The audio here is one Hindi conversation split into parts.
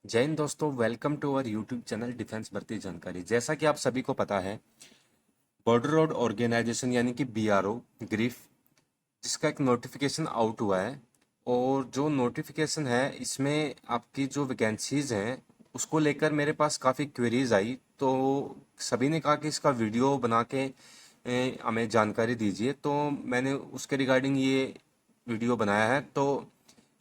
जय हिंद दोस्तों, welcome to our YouTube channel defence भर्ती जानकारी। जैसा कि आप सभी को पता है, बॉर्डर रोड ऑर्गेनाइजेशन यानी कि बीआरओ ग्रीफ, जिसका एक नोटिफिकेशन आउट हुआ है। और जो नोटिफिकेशन है इसमें आपकी जो वैकेंसीज हैं उसको लेकर मेरे पास काफ़ी क्वेरीज आई। तो सभी ने कहा कि इसका वीडियो बना के हमें जानकारी दीजिए, तो मैंने उसके रिगार्डिंग ये वीडियो बनाया है। तो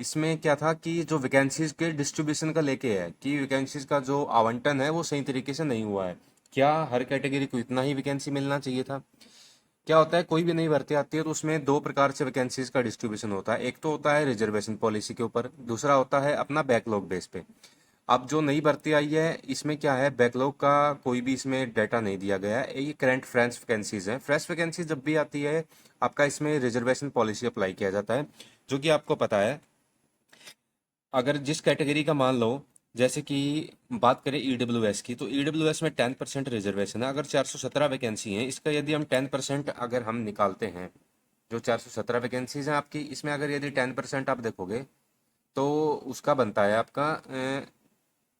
इसमें क्या था कि जो वैकेंसीज के डिस्ट्रीब्यूशन का लेके है कि वैकेंसीज का जो आवंटन है वो सही तरीके से नहीं हुआ है। क्या हर कैटेगरी को इतना ही वैकेंसी मिलना चाहिए था? क्या होता है, कोई भी नई भर्ती आती है तो उसमें दो प्रकार से वैकेंसीज का डिस्ट्रीब्यूशन होता है। एक तो होता है रिजर्वेशन पॉलिसी के ऊपर, दूसरा होता है अपना बैकलॉग बेस पे। अब जो नई भर्ती आई है इसमें क्या है, बैकलॉग का कोई भी इसमें डाटा नहीं दिया गया है। ये करंट फ्रेश वैकेंसीज हैं। फ्रेश वैकेंसी जब भी आती है आपका इसमें रिजर्वेशन पॉलिसी अप्लाई किया जाता है, जो कि आपको पता है। अगर जिस कैटेगरी का मान लो, जैसे कि बात करें ईडब्ल्यूएस की, तो ईडब्ल्यूएस में 10% रिजर्वेशन है। अगर 417 वैकेंसी हैं, इसका यदि हम 10% अगर हम निकालते हैं, जो 417 वैकेंसीज हैं आपकी, इसमें अगर यदि 10% आप देखोगे तो उसका बनता है आपका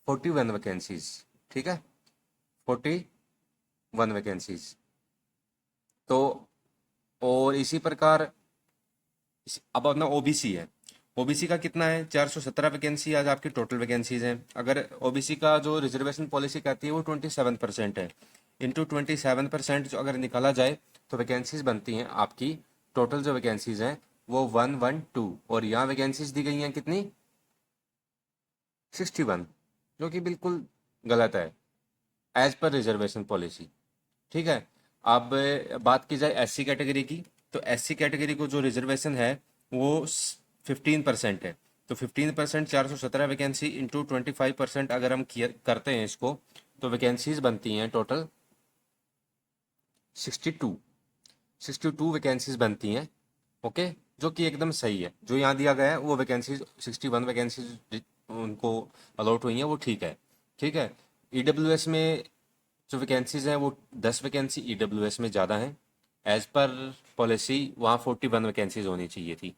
41 वैकेंसीज। ठीक है, 41 वैकेंसीज। तो और इसी प्रकार अब अपना ओबीसी है। ओबीसी का कितना है? 417 वैकेंसी आज आपकी टोटल वैकेंसीज हैं। अगर ओबीसी का जो रिजर्वेशन पॉलिसी कहती है वो 27% है, इंटू 27% जो अगर निकाला जाए तो वैकेंसीज बनती हैं आपकी, टोटल जो वैकेंसीज हैं वो 112। और यहाँ वैकेंसीज दी गई हैं कितनी? 61, जो कि बिल्कुल गलत है एज पर रिजर्वेशन पॉलिसी। ठीक है। अब बात की जाए एससी कैटेगरी की, तो एससी कैटेगरी को जो रिजर्वेशन है वो 15% है। तो 15%, 417 वैकेंसी इंटू 25% अगर हम करते हैं इसको, तो वैकेंसीज बनती हैं टोटल 62। 62 वैकेंसीज बनती हैं। ओके, जो कि एकदम सही है। जो यहाँ दिया गया है वो वैकेंसीज 61 वैकेंसीज उनको अलॉट हुई हैं, वो ठीक है। ठीक है। ईडब्ल्यूएस में जो वैकेंसीज हैं वो 10 वैकेंसी ईडब्ल्यूएस में ज़्यादा हैं। एज पर पॉलिसी वहाँ 41 वैकेंसीज होनी चाहिए थी।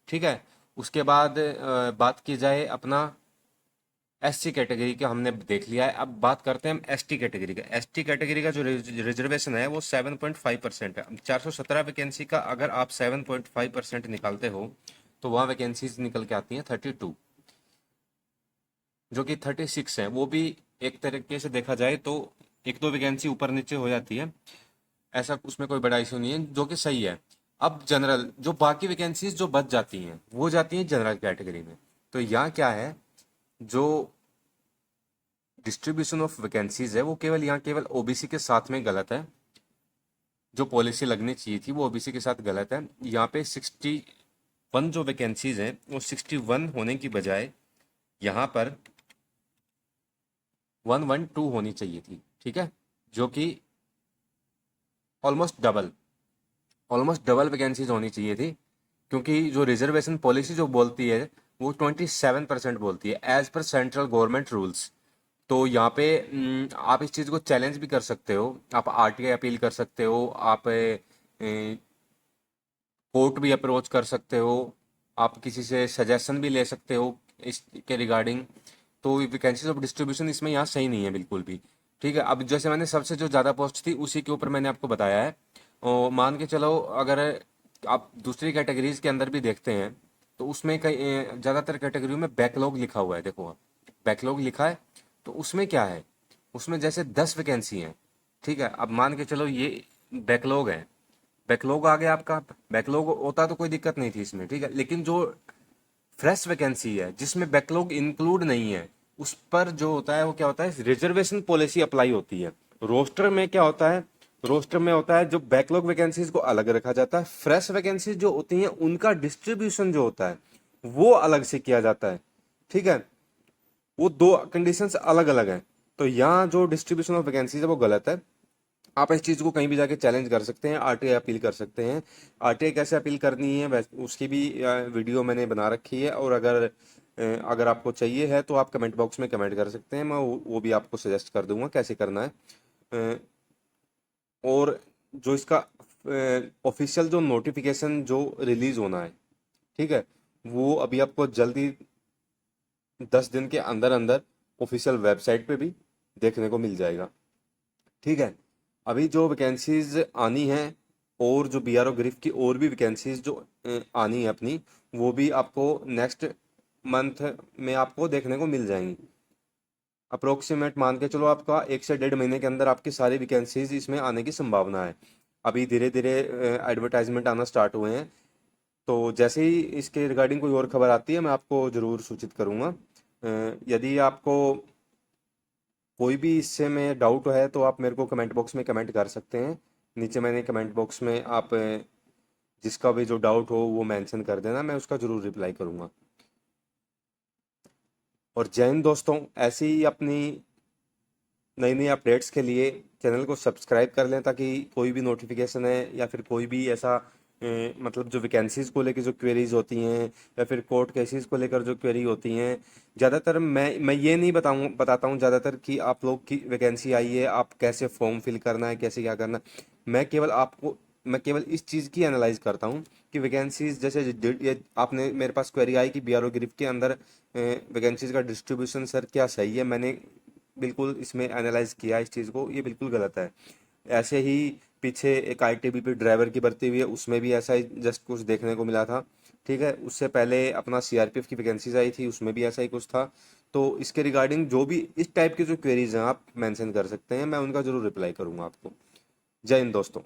ठीक है। उसके बाद बात की जाए अपना एससी कैटेगरी का, हमने देख लिया है। अब बात करते हैं हम एसटी कैटेगरी का। एसटी कैटेगरी का जो रिजर्वेशन है वो 7.5% है। 417 वैकेंसी का अगर आप 7.5% निकालते हो तो वहाँ वैकेंसीज निकल के आती हैं 32, जो कि 36 है। वो भी एक तरीके से देखा जाए तो एक दो वैकेंसी ऊपर नीचे हो जाती है, ऐसा उसमें कोई बड़ा इशू नहीं है, जो कि सही है। अब जनरल जो बाकी वैकेंसीज जो बच जाती हैं वो जाती हैं जनरल कैटेगरी में। तो यहाँ क्या है, जो डिस्ट्रीब्यूशन ऑफ वैकेंसीज है वो केवल यहाँ केवल ओबीसी के साथ में गलत है। जो पॉलिसी लगनी चाहिए थी वो ओबीसी के साथ गलत है। यहाँ पे 61 जो वैकेंसीज हैं वो 61 होने की बजाय यहाँ पर 112 होनी चाहिए थी। ठीक है, जो कि almost double, almost double vacancies होनी चाहिए थी। क्योंकि जो रिजर्वेशन पॉलिसी जो बोलती है वो 27% बोलती है as per central government rules. तो यहाँ पे आप इस चीज़ को चैलेंज भी कर सकते हो, आप आरटीआई अपील कर सकते हो, आप कोर्ट भी अप्रोच कर सकते हो, आप किसी से सजेशन भी ले सकते हो इसके रिगार्डिंग। तो वैकेंसीज ऑफ डिस्ट्रीब्यूशन इसमें यहाँ सही नहीं है बिल्कुल भी। ठीक है। अब जैसे मैंने सबसे जो ज़्यादा पोस्ट थी उसी के ऊपर मैंने आपको बताया है। और मान के चलो, अगर आप दूसरी कैटेगरीज के अंदर भी देखते हैं तो उसमें कई ज़्यादातर कैटेगरी में बैकलॉग लिखा हुआ है। देखो, बैकलॉग लिखा है तो उसमें क्या है, उसमें जैसे 10 वैकेंसी हैं। ठीक है, अब मान के चलो ये बैकलॉग है, बैकलॉग आ गया आपका। बैकलॉग होता तो कोई दिक्कत नहीं थी इसमें, ठीक है। लेकिन जो फ्रेश वैकेंसी है जिसमें बैकलॉग इंक्लूड नहीं है, उस पर जो होता है वो क्या होता है, रिजर्वेशन पॉलिसी अप्लाई होती है। रोस्टर में क्या होता है, रोस्टर में होता है जो बैकलॉग वैकेंसीज को अलग रखा जाता है, फ्रेश वैकेंसीज जो होती हैं उनका डिस्ट्रीब्यूशन जो होता है वो अलग से किया जाता है। ठीक है, वो दो कंडीशंस अलग अलग हैं। तो यहाँ जो डिस्ट्रीब्यूशन ऑफ वैकेंसीज है वो गलत है। आप इस चीज़ को कहीं भी जाके चैलेंज कर सकते हैं, आरटीआई अपील कर सकते हैं। आरटीआई कैसे अपील करनी है उसकी भी वीडियो मैंने बना रखी है। और अगर आपको चाहिए है तो आप कमेंट बॉक्स में कमेंट कर सकते हैं, मैं वो भी आपको सजेस्ट कर दूंगा कैसे करना है। अ, और जो इसका ऑफिशियल जो नोटिफिकेशन जो रिलीज होना है, ठीक है, वो अभी आपको जल्दी 10 दिन के अंदर अंदर ऑफिशियल वेबसाइट पे भी देखने को मिल जाएगा। ठीक है। अभी जो वैकेंसीज आनी है और जो बीआरओ ग्रिफ की और भी वैकेंसीज जो आनी है अपनी, वो भी आपको नेक्स्ट मंथ में आपको देखने को मिल जाएंगी। अप्रोक्सीमेट मान के चलो आपका 1 से 1.5 महीने के अंदर आपकी सारी वैकेंसीज इसमें आने की संभावना है। अभी धीरे धीरे एडवर्टाइजमेंट आना स्टार्ट हुए हैं। तो जैसे ही इसके रिगार्डिंग कोई और खबर आती है मैं आपको ज़रूर सूचित करूँगा। यदि आपको कोई भी इससे में डाउट है तो आप मेरे को कमेंट बॉक्स में कमेंट कर सकते हैं। नीचे मैंने कमेंट बॉक्स में आप जिसका भी जो डाउट हो वो मेंशन कर देना, मैं उसका ज़रूर रिप्लाई करूँगा। और जय हिंद दोस्तों, ऐसी ही अपनी नई नई अपडेट्स के लिए चैनल को सब्सक्राइब कर लें, ताकि कोई भी नोटिफिकेशन है या फिर कोई भी ऐसा मतलब जो वैकेंसीज़ को लेकर जो क्वेरीज होती हैं या फिर कोर्ट केसेस को लेकर जो क्वेरी होती हैं, ज़्यादातर मैं ये नहीं बताता हूँ ज़्यादातर कि आप लोग की वैकेंसी आई है आप कैसे फॉर्म फिल करना है, कैसे क्या करना है। मैं केवल इस चीज़ की एनालाइज करता हूँ कि वैकेंसीज जैसे ये आपने मेरे पास क्वेरी आई कि बीआरओ गिरिफ के अंदर वैकेंसीज का डिस्ट्रीब्यूशन सर क्या सही है, मैंने बिल्कुल इसमें एनालाइज किया इस चीज़ को, ये बिल्कुल गलत है। ऐसे ही पीछे एक आईटीबीपी ड्राइवर की भर्ती हुई है, उसमें भी ऐसा ही जस्ट कुछ देखने को मिला था। ठीक है। उससे पहले अपना सीआरपीएफ की वैकेंसीज आई थी, उसमें भी ऐसा ही कुछ था। तो इसके रिगार्डिंग जो भी इस टाइप की जो क्वेरीज हैं आप मेंशन कर सकते हैं, मैं उनका जरूर रिप्लाई करूंगा आपको। जय हिंद दोस्तों।